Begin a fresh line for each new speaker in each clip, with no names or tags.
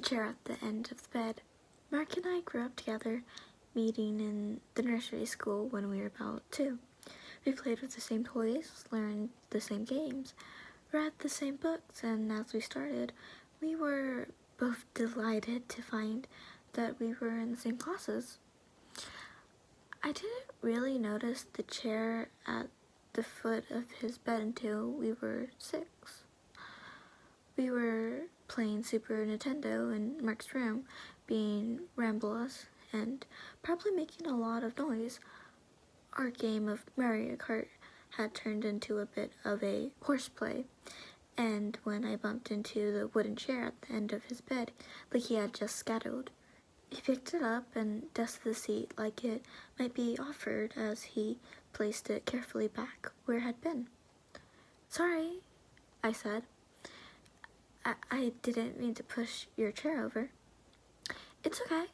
chair at the end of the bed. Mark and I grew up together, meeting in the nursery school when we were about 2. We played with the same toys, learned the same games, read the same books, and as we started, we were both delighted to find that we were in the same classes. I didn't really notice the chair at the foot of his bed until we were 6. We were playing Super Nintendo in Mark's room, being ramblous and probably making a lot of noise. Our game of Mario Kart had turned into a bit of a horseplay, and when I bumped into the wooden chair at the end of his bed, like he had just scattered, he picked it up and dusted the seat like it might be offered as he placed it carefully back where it had been. "Sorry," I said. I didn't mean to push your chair over." "It's okay,"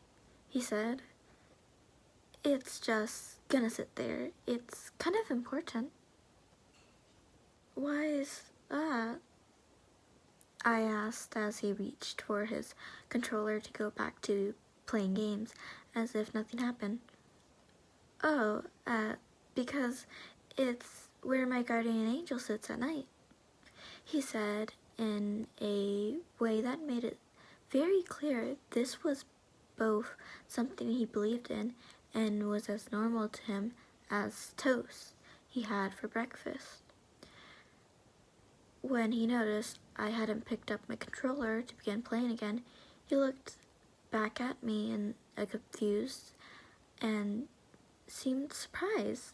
he said. "It's just gonna sit there. It's kind of important." "Why is that?" I asked as he reached for his controller to go back to playing games as if nothing happened. "Oh, because it's where my guardian angel sits at night," he said in a way that made it very clear this was both something he believed in and was as normal to him as toast he had for breakfast. When he noticed I hadn't picked up my controller to begin playing again, he looked back at me in a confused and seemed surprised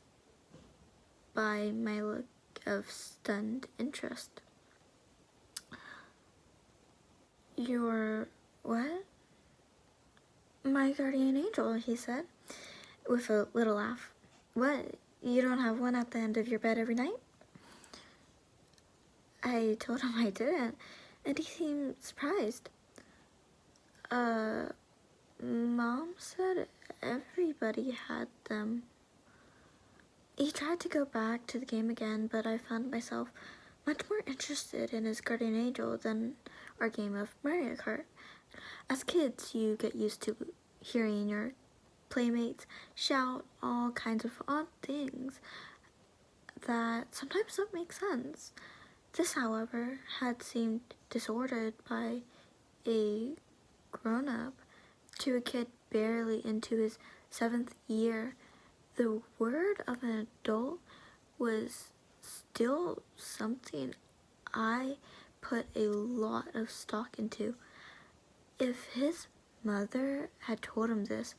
by my look of stunned interest. "You're what?" "My guardian angel," he said, with a little laugh. "What, you don't have one at the end of your bed every night?" I told him I didn't, and he seemed surprised. Mom said everybody had them." He tried to go back to the game again, but I found myself much more interested in his guardian angel than our game of Mario Kart. As kids, you get used to hearing your playmates shout all kinds of odd things that sometimes don't make sense. This, however, had seemed disordered by a grown-up to a kid barely into his 7th year. The word of an adult was still something I put a lot of stock into. If his mother had told him this,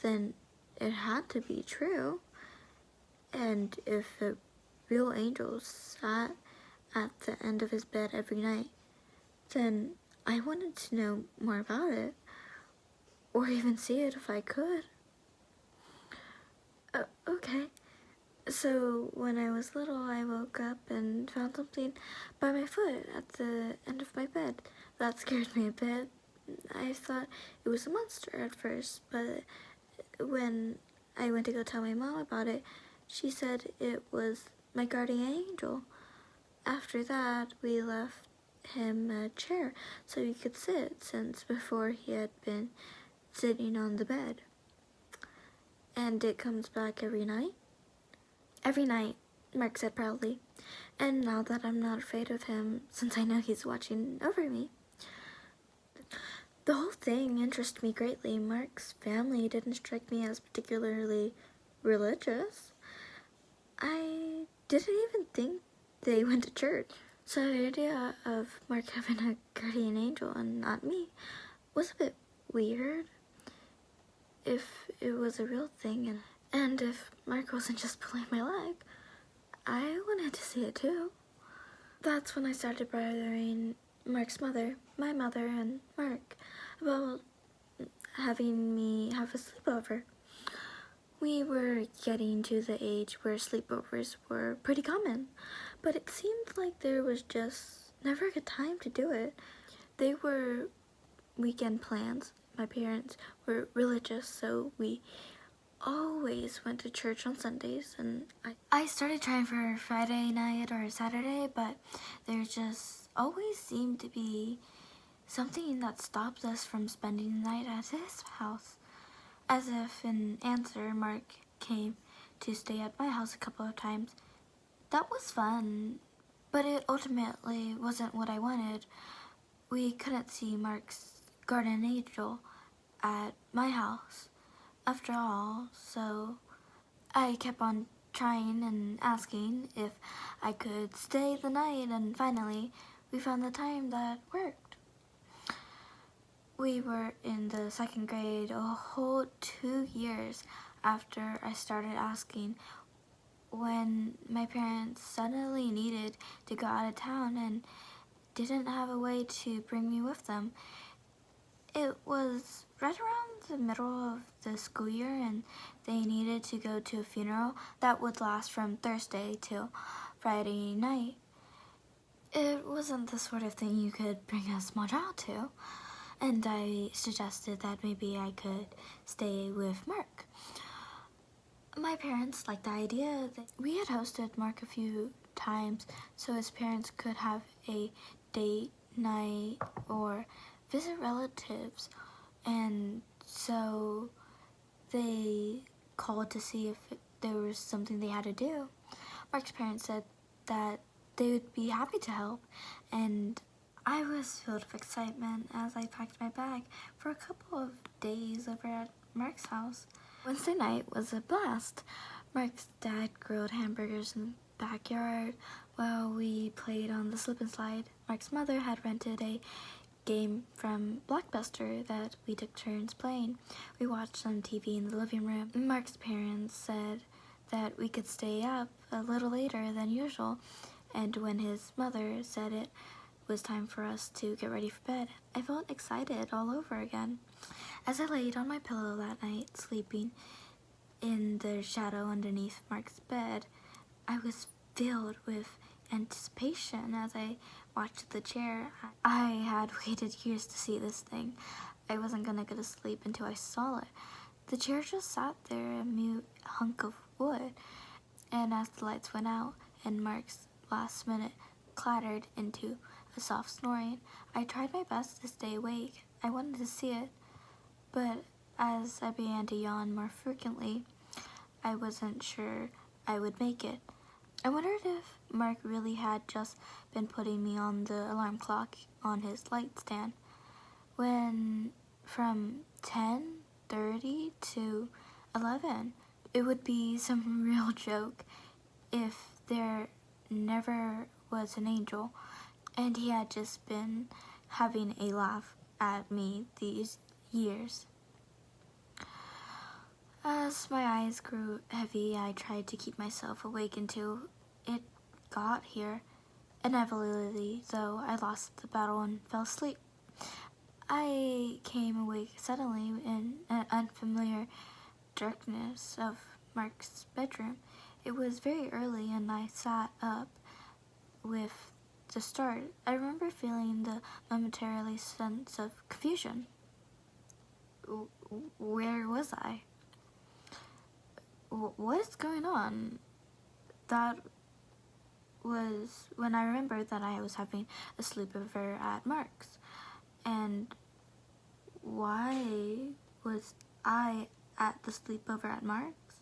then it had to be true. And if a real angel sat at the end of his bed every night, then I wanted to know more about it, or even see it if I could. Okay. So when I was little, I woke up and found something by my foot at the end of my bed. That scared me a bit. I thought it was a monster at first, but when I went to go tell my mom about it, she said it was my guardian angel. After that, we left him a chair so he could sit, since before he had been sitting on the bed. "And it comes back every night?" "Every night," Mark said proudly. "And now that I'm not afraid of him, since I know he's watching over me." The whole thing interested me greatly. Mark's family didn't strike me as particularly religious. I didn't even think they went to church. So the idea of Mark having a guardian angel and not me was a bit weird. If it was a real thing, and if Mark wasn't just pulling my leg, I wanted to see it too. That's when I started bothering Mark's mother, my mother, and Mark about having me have a sleepover. We were getting to the age where sleepovers were pretty common, but it seemed like there was just never a good time to do it. They were weekend plans. My parents were religious, so we always went to church on Sundays, and I started trying for Friday night or Saturday, but there just always seemed to be something that stopped us from spending the night at his house. As if in answer, Mark came to stay at my house a couple of times. That was fun, but it ultimately wasn't what I wanted. We couldn't see Mark's guardian angel at my house after all, so I kept on trying and asking if I could stay the night, and finally we found the time that worked. We were in the second grade a whole 2 years after I started asking, when my parents suddenly needed to go out of town and didn't have a way to bring me with them. It was right around the middle of the school year, and they needed to go to a funeral that would last from Thursday till Friday night. It wasn't the sort of thing you could bring a small child to, and I suggested that maybe I could stay with Mark. My parents liked the idea. We had hosted Mark a few times so his parents could have a date night or visit relatives, and so they called to see if there was something they had to do. Mark's parents said that they would be happy to help, and I was filled with excitement as I packed my bag for a couple of days over at Mark's house. Wednesday night was a blast. Mark's dad grilled hamburgers in the backyard while we played on the slip and slide. Mark's mother had rented a game from Blockbuster that we took turns playing. We watched some TV in the living room. Mark's parents said that we could stay up a little later than usual, and when his mother said it was time for us to get ready for bed, I felt excited all over again. As I laid on my pillow that night, sleeping in the shadow underneath Mark's bed, I was filled with anticipation as I watched the chair. I had waited years to see this thing. I wasn't gonna go to sleep until I saw it. The chair just sat there, a mute hunk of wood, and as the lights went out and Mark's last minute clattered into a soft snoring, I tried my best to stay awake. I wanted to see it, but as I began to yawn more frequently, I wasn't sure I would make it. I wondered if Mark really had just been putting me on the alarm clock on his light stand, when from 10:30 to 11, it would be some real joke if there never was an angel and he had just been having a laugh at me these years. As my eyes grew heavy, I tried to keep myself awake until it got here. Inevitably, though, I lost the battle and fell asleep. I came awake suddenly in an unfamiliar darkness of Mark's bedroom. It was very early and I sat up with the start. I remember feeling the momentarily sense of confusion. Where was I? What is going on? That was when I remembered that I was having a sleepover at Mark's. And why was I at the sleepover at Mark's?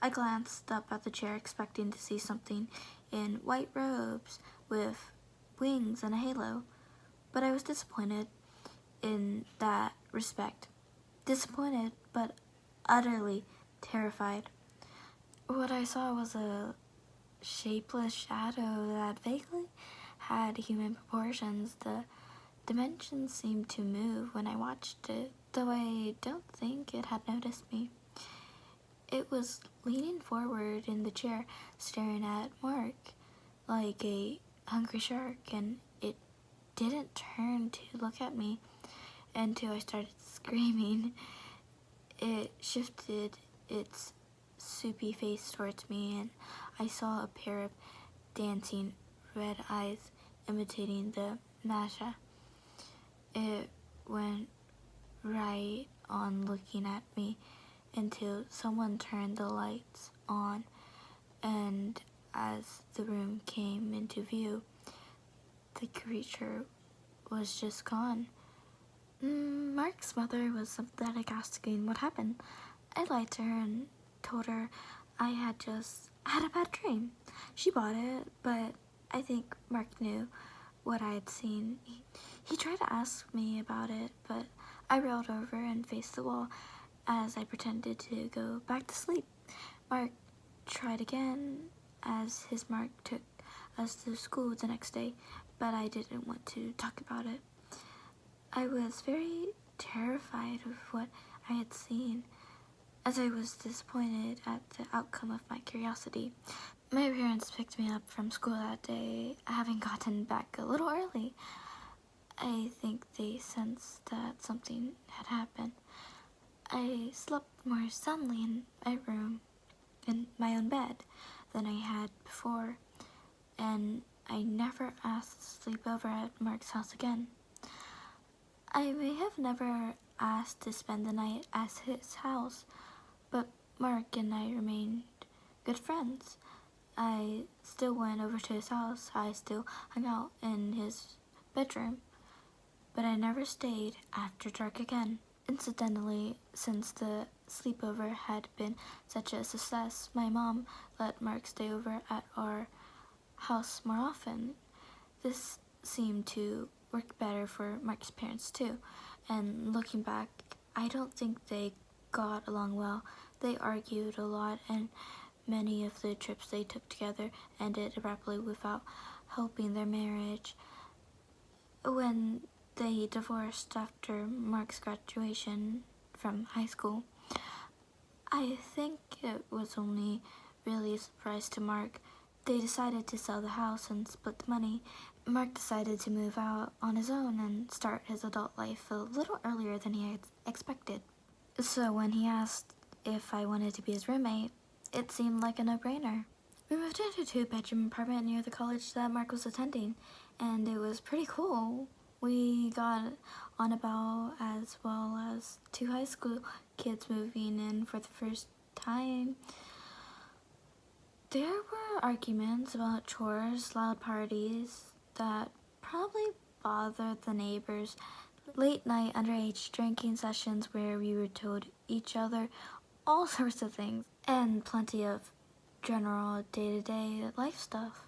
I glanced up at the chair expecting to see something in white robes with wings and a halo, but I was disappointed in that respect. Disappointed, but utterly terrified. What I saw was a shapeless shadow that vaguely had human proportions. The dimensions seemed to move when I watched it, though I don't think it had noticed me. It was leaning forward in the chair, staring at Mark like a hungry shark, and it didn't turn to look at me until I started screaming. It shifted its soupy face towards me, and I saw a pair of dancing red eyes imitating the Masha. It went right on looking at me until someone turned the lights on, and as the room came into view, the creature was just gone. Mark's mother was sympathetic, asking what happened. I lied to her and told her I had just had a bad dream. She bought it, but I think Mark knew what I had seen. He tried to ask me about it, but I rolled over and faced the wall as I pretended to go back to sleep. Mark tried again as his Mark took us to school the next day, but I didn't want to talk about it. I was very terrified of what I had seen, as I was disappointed at the outcome of my curiosity. My parents picked me up from school that day, having gotten back a little early. I think they sensed that something had happened. I slept more soundly in my room, in my own bed, than I had before, and I never asked to sleep over at Mark's house again. I may have never asked to spend the night at his house, but Mark and I remained good friends. I still went over to his house. I still hung out in his bedroom, but I never stayed after dark again. Incidentally, since the sleepover had been such a success, my mom let Mark stay over at our house more often. This seemed to work better for Mark's parents too, and looking back, I don't think they got along well. They argued a lot, and many of the trips they took together ended abruptly without helping their marriage. When they divorced after Mark's graduation from high school, I think it was only really a surprise to Mark. They decided to sell the house and split the money. Mark decided to move out on his own and start his adult life a little earlier than he had expected. So when he asked if I wanted to be his roommate, it seemed like a no-brainer. We moved into a two-bedroom apartment near the college that Mark was attending, and it was pretty cool. We got on about as well as two high school kids moving in for the first time. There were arguments about chores, loud parties that probably bothered the neighbors, late night underage drinking sessions where we were told each other all sorts of things, and plenty of general day-to-day life stuff.